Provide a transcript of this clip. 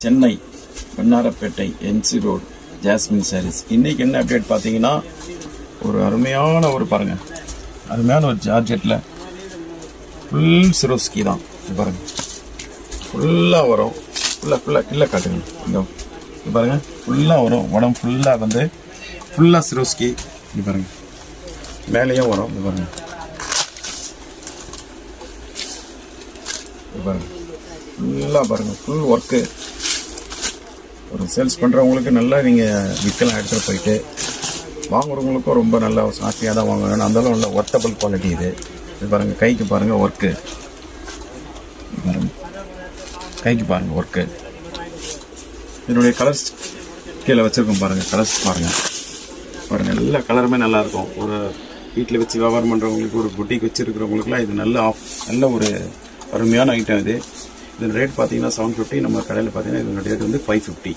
Chennai Vannarapettai NC road jasmine sarees. இன்றைக்கி என்ன update பார்த்தீங்கன்னா, ஒரு அருமையான ஒரு பாருங்கள், அருமையான ஒரு ஜார்ஜெட்டில் ஃபுல் சிரோஸ்கி தான். இது பாருங்கள், ஃபுல்லாக வரும். ஃபுல்லாக கில்ல காட்டுங்க. இது பாருங்கள், ஃபுல்லாக வரும். உடம்பு ஃபுல்லாக வந்து ஃபுல்லாக சிரோஸ்கி. இது பாருங்கள், மேலேயும் வரும். இது பாருங்கள், இது பாருங்கள், ஃபுல்லாக பாருங்கள், ஃபுல் ஒர்க்கு. ஒரு சேல்ஸ் பண்ணுறவங்களுக்கு நல்லா நீங்கள் விற்கலாம், எடுத்துகிட்டு போயிட்டு. வாங்குறவங்களுக்கும் ரொம்ப நல்லா சாத்தியாக தான் வாங்க வேணும். அந்தளவு நல்ல ஒர்த்தபிள் குவாலிட்டி இது. இது பாருங்கள், கைக்கு பாருங்கள் ஒர்க்கு. பாருங்கள், கைக்கு பாருங்கள் ஒர்க்கு. இதனுடைய கலர்ஸ் கீழே வச்சுருக்கோம் பாருங்கள். கலர்ஸ் பாருங்கள், எல்லா கலருமே நல்லாயிருக்கும். ஒரு வீட்டில் வச்சு வியாபாரம் பண்ணுறவங்களுக்கு, ஒரு புட்டிக் வச்சுருக்கிறவங்களுக்குலாம் இது நல்ல ஒரு அருமையான ஐட்டம் இது. இதன் ரேட் பார்த்தீங்கன்னா 750. நம்ம கடையில் பார்த்தீங்கன்னா இதோட ரேட் வந்து 550.